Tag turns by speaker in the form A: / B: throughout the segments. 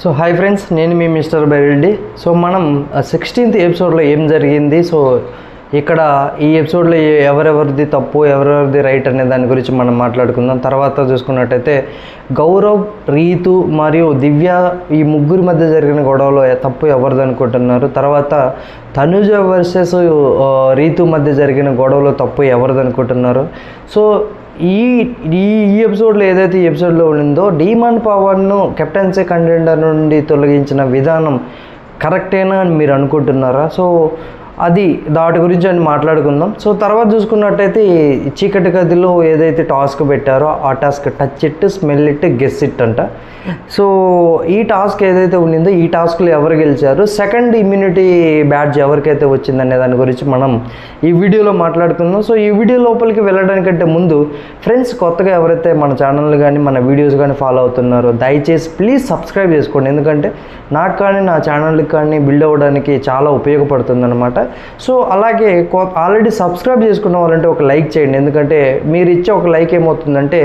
A: So hi friends, నేను మీ mister Byreddy. So మనం 16th ఎపిసోడ్లో ఏం జరిగింది, సో ఇక్కడ ఈ ఎపిసోడ్లో ఎవరెవరిది తప్పు ఎవరెవరిది రైట్ అనే దాని గురించి మనం మాట్లాడుకుందాం. తర్వాత చూసుకున్నట్టయితే గౌరవ్, రీతు మరియు దివ్య ఈ ముగ్గురి మధ్య జరిగిన గొడవలో తప్పు ఎవరిది అనుకుంటున్నారు. తర్వాత తనుజ వర్సెస్ రీతు మధ్య జరిగిన గొడవలో తప్పు ఎవరిది అనుకుంటున్నారు. సో ఈ ఎపిసోడ్లో ఏదైతే ఈ ఎపిసోడ్లో ఉండిందో డీమాన్ పవర్ను కెప్టెన్సీ కంటెండర్ నుండి తొలగించిన విధానం కరెక్టేనా అని మీరు అనుకుంటున్నారా? సో అది దాటి గురించి అని మాట్లాడుకుందాం. సో తర్వాత చూసుకున్నట్టయితే ఈ చీకటి గదిలో ఏదైతే టాస్క్ పెట్టారో ఆ task touch it, smell it, guess it అంట. సో ఈ టాస్క్ ఏదైతే ఉండిందో ఈ టాస్క్లో ఎవరు గెలిచారు, సెకండ్ ఇమ్యూనిటీ బ్యాడ్జ్ ఎవరికైతే వచ్చిందనే దాని గురించి మనం ఈ వీడియోలో మాట్లాడుకుందాం. సో ఈ వీడియో లోపలికి వెళ్ళడానికంటే ముందు ఫ్రెండ్స్, కొత్తగా ఎవరైతే మన ఛానల్ కానీ మన వీడియోస్ కానీ ఫాలో అవుతున్నారో దయచేసి ప్లీజ్ సబ్స్క్రైబ్ చేసుకోండి. ఎందుకంటే నాకు కానీ నా ఛానల్కి కానీ బిల్డ్ అవ్వడానికి చాలా ఉపయోగపడుతుంది అనమాట. సో అలాగే ఆల్రెడీ సబ్స్క్రైబ్ చేసుకున్న వాళ్ళంటే ఒక లైక్ చేయండి. ఎందుకంటే మీరు ఇచ్చే ఒక లైక్ ఏమవుతుందంటే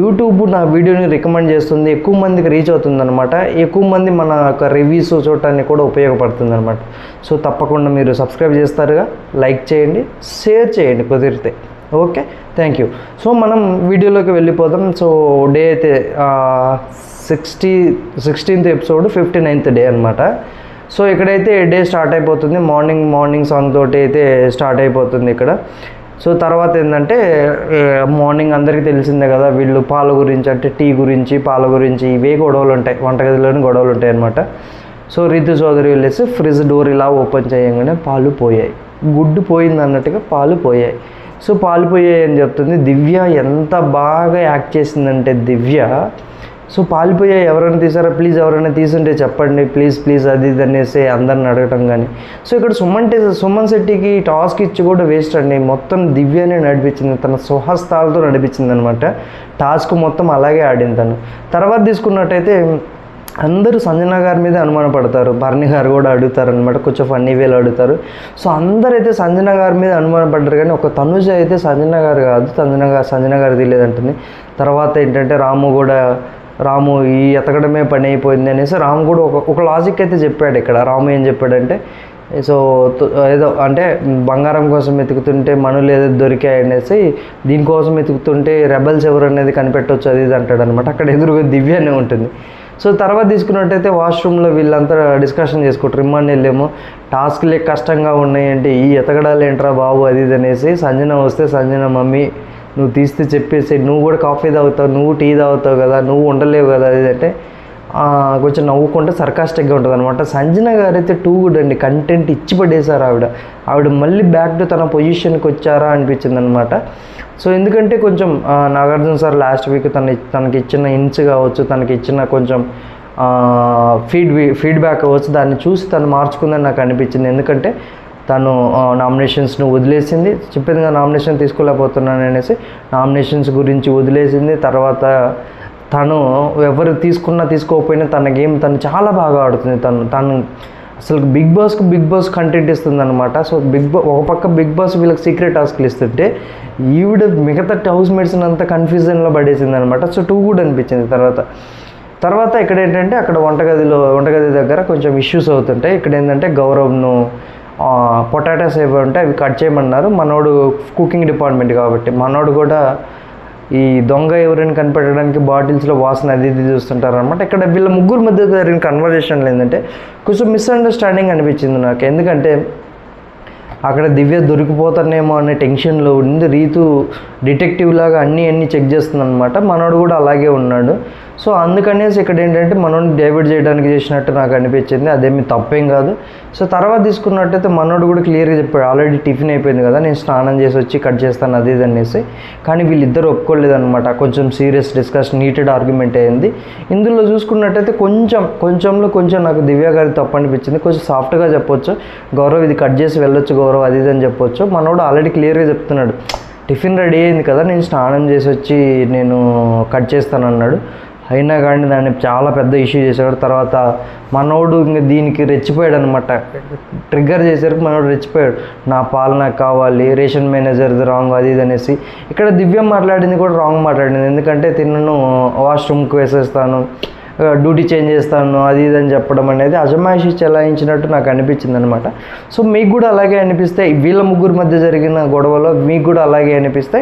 A: యూట్యూబ్ నా వీడియోని రికమెండ్ చేస్తుంది, ఎక్కువ మందికి రీచ్ అవుతుంది అనమాట. ఎక్కువ మంది మన యొక్క రివ్యూస్ చూడటానికి కూడా ఉపయోగపడుతుంది అనమాట. సో తప్పకుండా మీరు సబ్స్క్రైబ్ చేస్తారుగా, లైక్ చేయండి, షేర్ చేయండి కుదిరితే. Okay, thank you. సో మనం వీడియోలోకి వెళ్ళిపోదాం. సో డే అయితే 16th ఎపిసోడ్ 59th డే అనమాట. సో ఇక్కడైతే డే స్టార్ట్ అయిపోతుంది. మార్నింగ్ సాంగ్ తోటి అయితే స్టార్ట్ అయిపోతుంది ఇక్కడ. సో తర్వాత ఏంటంటే మార్నింగ్ అందరికీ తెలిసిందే కదా, వీళ్ళు పాల గురించి అంటే టీ గురించి పాల గురించి ఇవే గొడవలు ఉంటాయి, వంటగదిలోని గొడవలు ఉంటాయి అనమాట. సో రీతు చౌదరి వెళ్ళేసి ఫ్రిడ్జ్ డోర్ ఇలా ఓపెన్ చేయగానే పాలు పోయాయి, గుడ్డు పోయింది అన్నట్టుగా పాలు పోయాయి. సో పాలు పోయాయి అని చెప్తుంది. దివ్య ఎంత బాగా యాక్ట్ చేసిందంటే దివ్య, సో పాలిపోయాయి ఎవరైనా తీసారా ప్లీజ్, ఎవరైనా తీసుంటే చెప్పండి ప్లీజ్ అది ఇది అనేసి అందరిని అడగటం కానీ. సో ఇక్కడ సుమన్ శెట్టికి టాస్క్ ఇచ్చి కూడా వేస్ట్ అండి. మొత్తం దివ్యనే నడిపించింది, తన స్వహస్తాలతో నడిపించింది అనమాట. టాస్క్ మొత్తం అలాగే ఆడింది తను. తర్వాత తీసుకున్నట్టయితే అందరూ సంజన గారి మీద అనుమానపడతారు, భరణి గారు కూడా అడుగుతారు అనమాట, కొంచెం ఫన్నీ వేలు అడుగుతారు. సో అందరైతే సంజన గారి మీద అనుమానపడ్డారు, కానీ ఒక తనుజ అయితే సంజన గారు కాదు, సంజన గారు తెలియదంటుంది. తర్వాత ఏంటంటే రాము ఈ ఎతకడమే పని అయిపోయింది అనేసి రాము కూడా ఒక లాజిక్ అయితే చెప్పాడు ఇక్కడ. రాము ఏం చెప్పాడంటే, సో ఏదో అంటే బంగారం కోసం వెతుకుతుంటే మనులు ఏదో దొరికాయి అనేసి దీనికోసం వెతుకుతుంటే రెబల్స్ ఎవరు అనేది కనిపెట్టవచ్చు అది ఇది అంటాడు అనమాట. అక్కడ ఎదురుగా దివ్యనే ఉంటుంది. సో తర్వాత తీసుకున్నట్టయితే వాష్రూమ్లో వీళ్ళంతా డిస్కషన్ చేసుకుంటారు. ఇమ్మన్నెళ్ళేమో టాస్క్లే కష్టంగా ఉన్నాయంటే ఈ ఎతకడాలు ఏంట్రా బాబు అది ఇది అనేసి సంజన వస్తే, సంజన మమ్మీ నువ్వు తీస్తే చెప్పేసి, నువ్వు కూడా కాఫీ తాగుతావు, నువ్వు టీ తాగుతావు కదా, నువ్వు ఉండలేవు కదా అది అంటే కొంచెం నవ్వుకుంటే సర్కాస్టిక్గా ఉంటుంది అనమాట. సంజన గారు అయితే టూ గుడ్ అండి, కంటెంట్ ఇచ్చి పడేశారు ఆవిడ మళ్ళీ బ్యాక్ టు తన పొజిషన్కి వచ్చారా అనిపించింది అనమాట. సో ఎందుకంటే కొంచెం నాగార్జున సార్ లాస్ట్ వీక్ తనకి ఇచ్చిన హింట్స్ కావచ్చు, తనకి ఇచ్చిన కొంచెం ఫీడ్బ్యాక్ అవ్వచ్చు, దాన్ని చూసి తను మార్చుకుందని నాకు అనిపించింది. ఎందుకంటే తను నామినేషన్స్ను వదిలేసింది, చెప్పింది కదా నామినేషన్ తీసుకోలేకపోతున్నాను అనేసి, నామినేషన్స్ గురించి వదిలేసింది. తర్వాత తను ఎవరు తీసుకోకపోయినా తన గేమ్ తను చాలా బాగా ఆడుతుంది. తను అసలు బిగ్ బాస్ కంటెంట్ ఇస్తుంది అనమాట. సో ఒక పక్క బిగ్ బాస్ వీళ్ళకి సీక్రెట్ టాస్క్లు ఇస్తుంటే ఈవిడ మిగతా హౌస్ మేట్స్ని అంతా కన్ఫ్యూజన్లో పడేసింది అనమాట. సో టూ గుడ్ అనిపించింది. తర్వాత ఇక్కడ ఏంటంటే అక్కడ వంటగది దగ్గర కొంచెం ఇష్యూస్ అవుతుంటాయి. ఇక్కడ ఏంటంటే గౌరవ్ను పొటాటోస్ ఏవి ఉంటే అవి కట్ చేయమన్నారు. మనోడు కుకింగ్ డిపార్ట్మెంట్ కాబట్టి మనోడు కూడా ఈ దొంగ ఎవరైనా కనిపెట్టడానికి బాటిల్స్లో వాసన అది ఇది చూస్తుంటారు అనమాట. ఇక్కడ వీళ్ళ ముగ్గురు మధ్య జరిగిన కన్వర్జేషన్లు ఏంటంటే కొంచెం మిస్అండర్స్టాండింగ్ అనిపించింది నాకు. ఎందుకంటే అక్కడ దివ్య దొరికిపోతానేమో అనే టెన్షన్లో ఉంది, రీతు డిటెక్టివ్ లాగా అన్నీ చెక్ చేస్తుంది అనమాట. మనోడు కూడా అలాగే ఉన్నాడు. సో అందుకనేసి ఇక్కడ ఏంటంటే మనోడిని డైవర్ట్ చేయడానికి చేసినట్టు నాకు అనిపించింది. అదేమి తప్పేం కాదు. సో తర్వాత తీసుకున్నట్టయితే మనోడు కూడా క్లియర్గా చెప్పాడు, ఆల్రెడీ టిఫిన్ అయిపోయింది కదా, నేను స్నానం చేసి వచ్చి కట్ చేస్తాను అది ఇది అనేసి. కానీ వీళ్ళిద్దరు ఒప్పుకోలేదన్నమాట. కొంచెం సీరియస్ డిస్కషన్, హీటెడ్ ఆర్గ్యుమెంట్ అయింది. ఇందులో చూసుకున్నట్టయితే కొంచెం నాకు దివ్య గారి తప్పు అనిపించింది. కొంచెం సాఫ్ట్గా చెప్పొచ్చు, గౌరవ్ ఇది కట్ చేసి వెళ్ళొచ్చు గౌరవ్ అది ఇది అని చెప్పొచ్చు. మనోడు ఆల్రెడీ క్లియర్గా చెప్తున్నాడు, టిఫిన్ రెడీ అయింది కదా, నేను స్నానం చేసి వచ్చి నేను కట్ చేస్తాను అన్నాడు. అయినా కానీ దాన్ని చాలా పెద్ద ఇష్యూ చేశాడు. తర్వాత మనోడు ఇంక దీనికి రెచ్చిపోయాడు అనమాట, ట్రిగ్గర్ చేశారు. మనోడు రెచ్చిపోయాడు, నా పాలు నాకు కావాలి, రేషన్ మేనేజర్ది రాంగ్ అది ఇది అనేసి. ఇక్కడ దివ్య మాట్లాడింది కూడా రాంగ్ మాట్లాడింది. ఎందుకంటే తిన్నను వాష్రూమ్కి వేసేస్తాను, డ్యూటీ చేంజ్ చేస్తాను అది ఇది అని చెప్పడం అనేది అజమాయిషి చెలాయించినట్టు నాకు అనిపించింది అనమాట. సో మీకు కూడా అలాగే అనిపిస్తే, వీళ్ళ ముగ్గురు మధ్య జరిగిన గొడవలో మీకు కూడా అలాగే అనిపిస్తే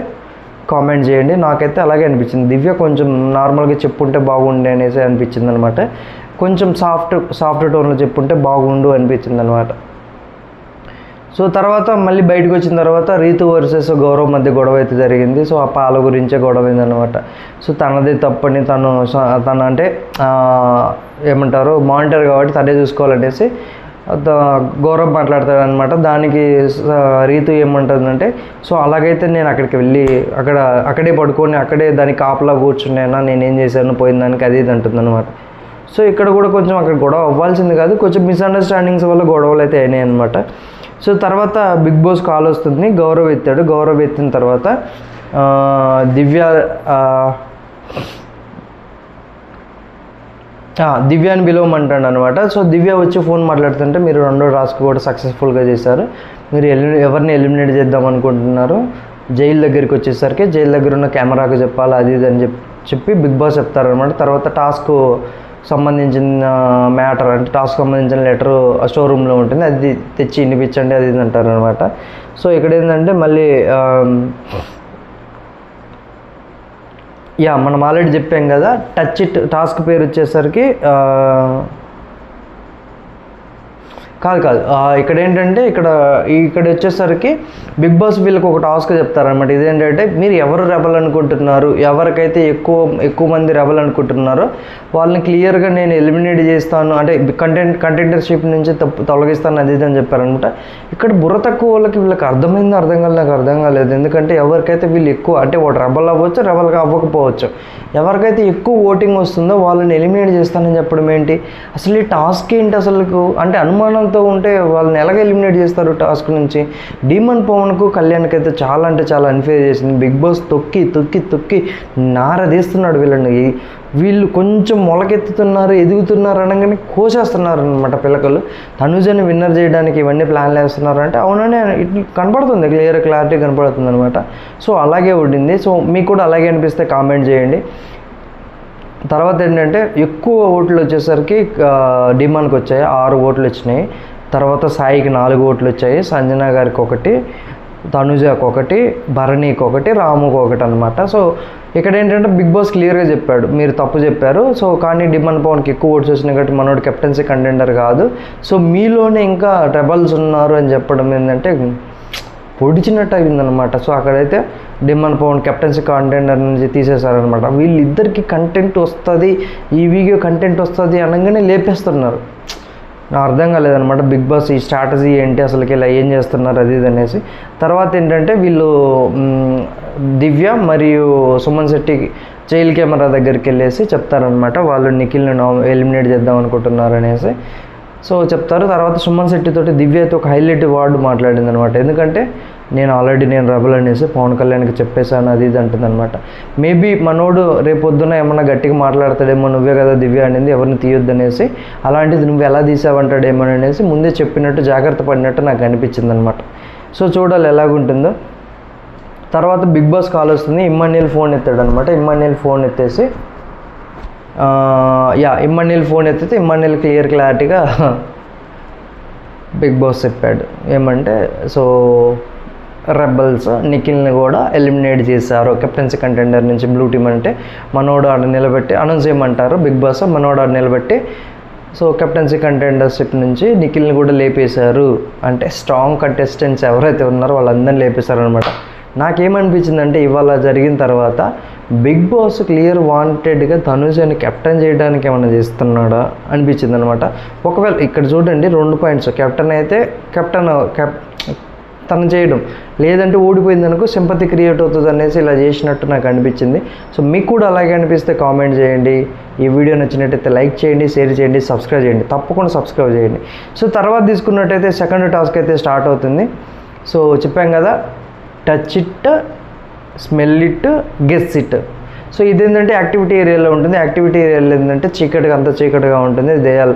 A: కామెంట్ చేయండి. నాకైతే అలాగే అనిపించింది. దివ్య కొంచెం నార్మల్గా చెప్పుంటే బాగుండే అనేసి అనిపించింది అనమాట. కొంచెం సాఫ్ట్ టోన్లో చెప్పుంటే బాగుండు అనిపించింది అనమాట. సో తర్వాత మళ్ళీ బయటకు వచ్చిన తర్వాత రీతు వర్సెస్ గౌరవ్ మధ్య గొడవ అయితే జరిగింది. సో ఆ పాల గురించే గొడవ అయిందనమాట. సో తనదే తప్పని తను అంటే ఏమంటారు మానిటర్ కాబట్టి తనే చూసుకోవాలనేసి గౌరవ్ మాట్లాడతాడు అనమాట. దానికి రీతు ఏమంటుందంటే, సో అలాగైతే నేను అక్కడికి వెళ్ళి అక్కడే పడుకొని అక్కడే దానికి కాపలా కూర్చున్నానా, నేనేం చేశాను పోయిన దానికి అది ఇది అంటుందన్నమాట. సో ఇక్కడ కూడా కొంచెం అక్కడ గొడవ అవ్వాల్సింది కాదు, కొంచెం మిస్అండర్స్టాండింగ్స్ వల్ల గొడవలు అయితే అయినాయి అనమాట. సో తర్వాత బిగ్ బాస్ కాల్ వస్తుంది. గౌరవ్ ఎత్తాడు. గౌరవ్ ఎత్తిన తర్వాత దివ్యాని పిలవమంటాడు అనమాట. సో దివ్య వచ్చి ఫోన్ మాట్లాడుతుంటే, మీరు రెండో టాస్క్ కూడా సక్సెస్ఫుల్గా చేశారు, మీరు ఎవరిని ఎలిమినేట్ చేద్దాం అనుకుంటున్నారు, జైలు దగ్గరికి వచ్చేసరికి జైలు దగ్గర ఉన్న కెమెరాకు చెప్పాలి అది ఇది అని చెప్పి బిగ్ బాస్ చెప్తారనమాట. తర్వాత టాస్క్ సంబంధించిన మ్యాటర్ అంటే టాస్క్ సంబంధించిన లెటరు స్టోర్ రూమ్లో ఉంటుంది, అది తెచ్చి వినిపించండి అది ఇది అంటారనమాట. సో ఇక్కడ ఏంటంటే మళ్ళీ మనం ఆల్రెడీ చెప్పాం కదా, టచ్ ఇట్ టాస్క్ పేరు వచ్చేసరికి కాదు ఇక్కడ ఏంటంటే ఇక్కడ వచ్చేసరికి బిగ్ బాస్ వీళ్ళకి ఒక టాస్క్ చెప్తారనమాట. ఇదేంటంటే, మీరు ఎవరు రెబల్ అనుకుంటున్నారు, ఎవరికైతే ఎక్కువ మంది రెబల్ అనుకుంటున్నారో వాళ్ళని క్లియర్గా నేను ఎలిమినేట్ చేస్తాను అంటే కంటెండర్షిప్ నుంచి తొలగిస్తాను అది ఇది అని చెప్పారనమాట. ఇక్కడ బుర్ర తక్కువ వాళ్ళకి వీళ్ళకి అర్థమైందో నాకు అర్థం కాలేదు. ఎందుకంటే ఎవరికైతే వీళ్ళు ఎక్కువ అంటే వాడు రెబల్ అవ్వచ్చు, రెబల్గా అవ్వకపోవచ్చు, ఎవరికైతే ఎక్కువ ఓటింగ్ వస్తుందో వాళ్ళని ఎలిమినేట్ చేస్తానని చెప్పడం ఏంటి, అసలు ఈ టాస్క్ ఏంటి అసలు అంటే అనుమానం ఉంటే వాళ్ళని ఎలాగ ఎలిమినేట్ చేస్తారు టాస్క్ నుంచి. డీమన్ పవన్కు కళ్యాణ్కి అయితే చాలా అంటే చాలా అన్ఫేర్ చేసింది. బిగ్ బాస్ తొక్కి నారదీస్తున్నాడు వీళ్ళని. వీళ్ళు కొంచెం మొలకెత్తుతున్నారు, ఎదుగుతున్నారు అనగానే కోసేస్తున్నారు అనమాట పిల్లకలు. తనుజని విన్నర్ చేయడానికి ఇవన్నీ ప్లాన్లు వేస్తున్నారు అంటే అవుననే కనపడుతుంది, క్లారిటీ కనపడుతుంది అనమాట. సో అలాగే ఉండింది. సో మీకు కూడా అలాగే అనిపిస్తే కామెంట్ చేయండి. తర్వాత ఏంటంటే ఎక్కువ ఓట్లు వచ్చేసరికి డిమాన్కి వచ్చాయి, 6 ఓట్లు వచ్చినాయి. తర్వాత సాయికి 4 ఓట్లు వచ్చాయి, సంజన గారికి 1, తనుజకి 1, భరణికి 1, రాముకి 1 అనమాట. సో ఇక్కడ ఏంటంటే బిగ్ బాస్ క్లియర్గా చెప్పాడు, మీరు తప్పు చెప్పారు. సో కానీ డిమాండ్ పవన్కి ఎక్కువ ఓట్స్ వచ్చినాయి కాబట్టి మనోడు కెప్టెన్సీ కంటెండర్ కాదు, సో మీలోనే ఇంకా రెబల్స్ ఉన్నారు అని చెప్పడం ఏంటంటే పొడిచినట్టు అయిందనమాట. సో అక్కడైతే డిమాండ్ పవన్ కెప్టెన్సీ కంటెండర్ నుంచి తీసేశారనమాట. వీళ్ళిద్దరికి కంటెంట్ వస్తుంది, ఈ వీడియో కంటెంట్ వస్తుంది అనగానే లేపేస్తున్నారు. నాకు అర్థం కాలేదనమాట బిగ్ బాస్ ఈ స్ట్రాటజీ ఏంటి, అసలుకి ఇలా ఏం చేస్తున్నారు అది ఇది అనేసి. తర్వాత ఏంటంటే వీళ్ళు దివ్య మరియు సుమన్ శెట్టి జైలు కెమెరా దగ్గరికి వెళ్ళేసి చెప్తారనమాట, వాళ్ళు నిఖిల్ని ఎలిమినేట్ చేద్దాం అనుకుంటున్నారు అనేసి. సో చెప్తారు. తర్వాత సుమన్ శెట్టితోటి దివ్యతో ఒక హైలైట్ వర్డ్ మాట్లాడింది అనమాట. ఎందుకంటే నేను రెబల్ అనేసి పవన్ కళ్యాణ్కి చెప్పేశాను అది ఇది అంటుందన్నమాట. మేబీ మనోడు రేపొద్దున ఏమన్నా గట్టిగా మాట్లాడతాడేమో, నువ్వే కదా దివ్య అనేది, ఎవరిని తీయొద్దు అనేసి, అలాంటిది నువ్వు ఎలా తీసావంటాడేమో అనేసి ముందే చెప్పినట్టు జాగ్రత్త పడినట్టు నాకు అనిపించింది అనమాట. సో చూడాలి ఎలాగుంటుందో. తర్వాత బిగ్ బాస్ కాల్ వస్తుంది. ఇమ్మాన్యుయల్ ఫోన్ ఎత్తాడు అనమాట. ఇమ్మాన్యుయల్ ఫోన్ ఎత్తేసి ఇమ్మాన్యుయల్ ఫోన్ ఎత్తితే ఇమ్మాన్యుయల్ క్లారిటీగా బిగ్ బాస్ చెప్పాడు ఏమంటే, సో రెబల్స్ నిఖిల్ని కూడా ఎలిమినేట్ చేశారు కెప్టెన్సీ కంటెండర్ నుంచి. బ్లూ టీమ్ అంటే మనోడు ఆడ నిలబెట్టి అనౌన్స్ చేయమంటారు బిగ్ బాస్, మనోడు ఆడ నిలబెట్టి సో కెప్టెన్సీ కంటెండర్షిప్ నుంచి నిఖిల్ని కూడా లేపేశారు అంటే స్ట్రాంగ్ కంటెస్టెంట్స్ ఎవరైతే ఉన్నారో వాళ్ళందరినీ లేపేశారు అనమాట. నాకేమనిపించిందంటే ఇవాళ జరిగిన తర్వాత బిగ్ బాస్ క్లియర్ వాంటెడ్గా తనుజని కెప్టెన్ చేయడానికి ఏమైనా చేస్తున్నాడా అనిపించింది అనమాట. ఒకవేళ ఇక్కడ చూడండి 2 పాయింట్స్, కెప్టెన్ అయితే తను చేయడం, లేదంటే ఓడిపోయింది అనుకో సింపతి క్రియేట్ అవుతుంది అనేసి ఇలా చేసినట్టు నాకు అనిపించింది. సో మీకు కూడా అలాగే అనిపిస్తే కామెంట్ చేయండి. ఈ వీడియో నచ్చినట్టయితే లైక్ చేయండి, షేర్ చేయండి, సబ్స్క్రైబ్ చేయండి, తప్పకుండా సబ్స్క్రైబ్ చేయండి. సో తర్వాత తీసుకున్నట్టయితే సెకండ్ టాస్క్ అయితే స్టార్ట్ అవుతుంది. సో చెప్పాం కదా, touch it, smell it, guess it. So ఇదేంటంటే యాక్టివిటీ ఏరియాలో ఉంటుంది. యాక్టివిటీ ఏరియాలో ఏంటంటే చీకటిగా ఉంటుంది. దెయ్యాలు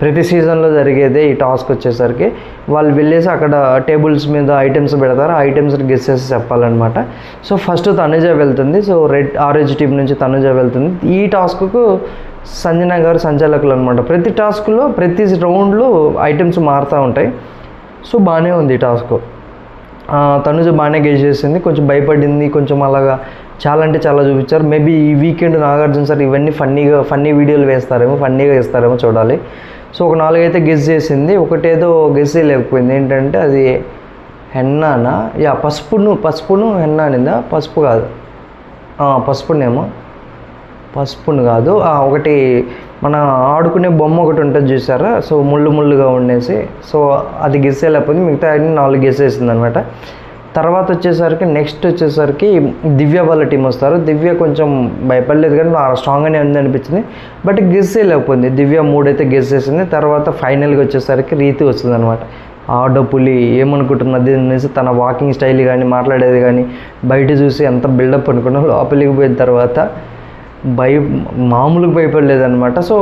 A: ప్రతి సీజన్లో జరిగేదే ఈ టాస్క్ వచ్చేసరికి. వాళ్ళు వెళ్ళేసి అక్కడ టేబుల్స్ మీద ఐటమ్స్ పెడతారు, ఆ ఐటమ్స్ని గెస్ చేసి చెప్పాలన్నమాట. సో ఫస్ట్ తనుజ వెళ్తుంది. సో ఆరెంజ్ టీం నుంచి తనుజ వెళ్తుంది. ఈ టాస్క్కు సంజన గారు సంచాలకులు అనమాట. ప్రతి టాస్క్లో ప్రతి రౌండ్లో ఐటమ్స్ మారుతూ ఉంటాయి. సో బాగానే ఉంది ఈ టాస్క్. తనుజ బాగానే గెస్ చేసింది, కొంచెం భయపడింది, కొంచెం అలాగా చాలా అంటే చాలా చూపించారు. మేబీ ఈ వీకెండ్ నాగార్జున సార్ ఇవన్నీ ఫన్నీ వీడియోలు వేస్తారేమో, ఫన్నీగా వేస్తారేమో చూడాలి. సో ఒక 4 అయితే గెస్ చేసింది, ఒకటేదో గెస్ చేయలేకపోయింది. ఏంటంటే అది హెన్నానా, యా పసుపును హెన్నా అనిందా, పసుపు కాదు, పసుపును కాదు, ఒకటి మన ఆడుకునే బొమ్మ ఒకటి ఉంటుంది చూసారా, సో ముళ్ళుగా ఉండేసి, సో అది గెస్ చేయలేకపోయింది. మిగతా అన్ని 4 గెస్ చేసింది అనమాట. తర్వాత నెక్స్ట్ వచ్చేసరికి దివ్య వాళ్ళ టీం వస్తారు. దివ్య కొంచెం భయపడలేదు కానీ స్ట్రాంగ్గానే ఉంది అనిపించింది, బట్ గెస్ చేయలేకపోయింది. దివ్య 3 అయితే గెస్ చేసింది. తర్వాత ఫైనల్గా వచ్చేసరికి రీతి వస్తుంది అనమాట. ఆడపులి ఏమనుకుంటున్నది అనేసి తన వాకింగ్ స్టైల్ కానీ మాట్లాడేది కానీ బయట చూసి ఎంత బిల్డప్ అనుకున్నాం, లోపలికి పోయిన తర్వాత మామూలుగా భయపడలేదన్నమాట. సో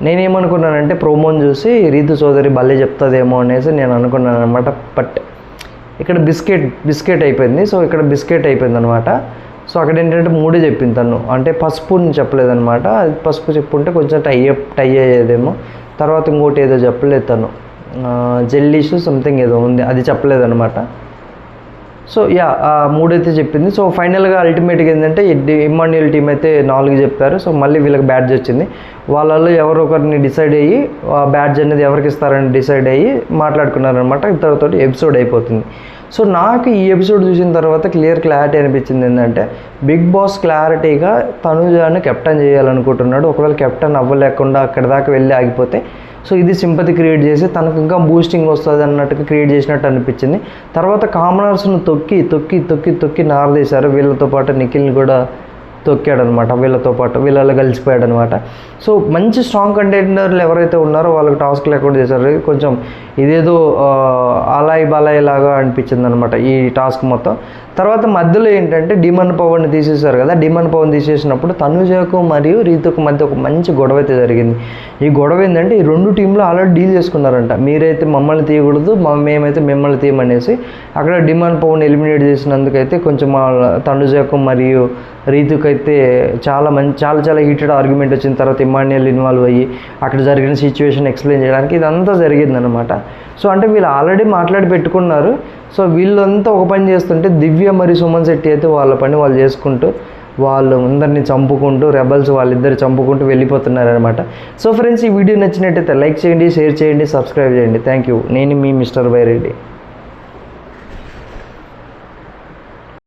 A: నేనేమనుకున్నానంటే ప్రోమోని చూసి రీతు చౌదరి భలే చెప్తుందేమో అనేసి నేను అనుకున్నాను అనమాట. బట్ ఇక్కడ బిస్కెట్ అయిపోయింది. సో ఇక్కడ బిస్కెట్ అయిపోయింది అనమాట. సో అక్కడ ఏంటంటే 3 చెప్పింది తను, అంటే పసుపుని చెప్పలేదన్నమాట. అది పసుపు చెప్పుంటే కొంచెం టై అయ్యేదేమో. తర్వాత ఇంకోటి ఏదో చెప్పలేదు తను, జెల్లీష్ సంథింగ్ ఏదో ఉంది, అది చెప్పలేదన్నమాట. సో 3 అయితే చెప్పింది. సో ఫైనల్గా అల్టిమేట్గా ఏంటంటే ఇమ్మాన్యుయల్ టీం అయితే 4 చెప్పారు. సో మళ్ళీ వీళ్ళకి బ్యాడ్జ్ వచ్చింది. వాళ్ళలో ఎవరో ఒకరిని డిసైడ్ అయ్యి ఆ బ్యాడ్జ్ అనేది ఎవరికి ఇస్తారని డిసైడ్ అయ్యి మాట్లాడుకున్నారనమాట. ఇద్దరితో ఎపిసోడ్ అయిపోతుంది. సో నాకు ఈ ఎపిసోడ్ చూసిన తర్వాత క్లారిటీ అనిపించింది ఏంటంటే బిగ్ బాస్ క్లారిటీగా తనుజాను కెప్టెన్ చేయాలనుకుంటున్నాడు. ఒకవేళ కెప్టెన్ అవ్వలేకుండా అక్కడి దాకా వెళ్ళి ఆగిపోతే సో ఇది సింపతి క్రియేట్ చేసి తనకు ఇంకా బూస్టింగ్ వస్తుంది అన్నట్టుగా క్రియేట్ చేసినట్టు అనిపించింది. తర్వాత కామనర్స్ను తొక్కి నారదీశారు. వీళ్ళతో పాటు నిఖిల్ని కూడా తొక్కాడనమాట, వీళ్ళతో పాటు వీళ్ళలో కలిసిపోయాడు అనమాట. సో మంచి స్ట్రాంగ్ కంటెండర్లు ఎవరైతే ఉన్నారో వాళ్ళకి టాస్క్ లేకుండా చేశారు. కొంచెం ఇదేదో బాలాయి లాగా అనిపించింది అనమాట ఈ టాస్క్ మొత్తం. తర్వాత మధ్యలో ఏంటంటే డిమన్ పవన్ తీసేశారు కదా, డిమన్ పవన్ తీసేసినప్పుడు తనుజకు మరియు రీతుకు మధ్య ఒక మంచి గొడవ అయితే జరిగింది. ఈ గొడవ ఏంటంటే ఈ 2 టీంలు ఆల్రెడీ డీల్ చేసుకున్నారంట, మీరైతే మమ్మల్ని తీయకూడదు, మేమైతే మిమ్మల్ని తీయమనేసి. అక్కడ డిమన్ పవన్ ఎలిమినేట్ చేసినందుకైతే కొంచెం తనుజకు మరియు రీతుకు అయితే చాలా హీటెడ్ ఆర్గ్యుమెంట్ వచ్చిన తర్వాత ఇమ్మాన్యుయల్ ఇన్వాల్వ్ అయ్యి అక్కడ జరిగిన సిచ్యువేషన్ ఎక్స్ప్లెయిన్ చేయడానికి ఇదంతా జరిగిందనమాట. సో అంటే వీళ్ళు ఆల్రెడీ మాట్లాడి పెట్టుకున్నారు. సో వీళ్ళంతా ఒక పని చేస్తుంటే దివ్య మరియు సుమన్ శెట్టి అయితే వాళ్ళ పని వాళ్ళు చేసుకుంటూ వాళ్ళు అందరినీ చంపుకుంటూ రెబల్స్ వాళ్ళిద్దరు చంపుకుంటూ వెళ్ళిపోతున్నారనమాట. సో ఫ్రెండ్స్, ఈ వీడియో నచ్చినట్టయితే లైక్ చేయండి, షేర్ చేయండి, సబ్స్క్రైబ్ చేయండి. Thank you. నేను మీ మిస్టర్ బైరెడ్డి.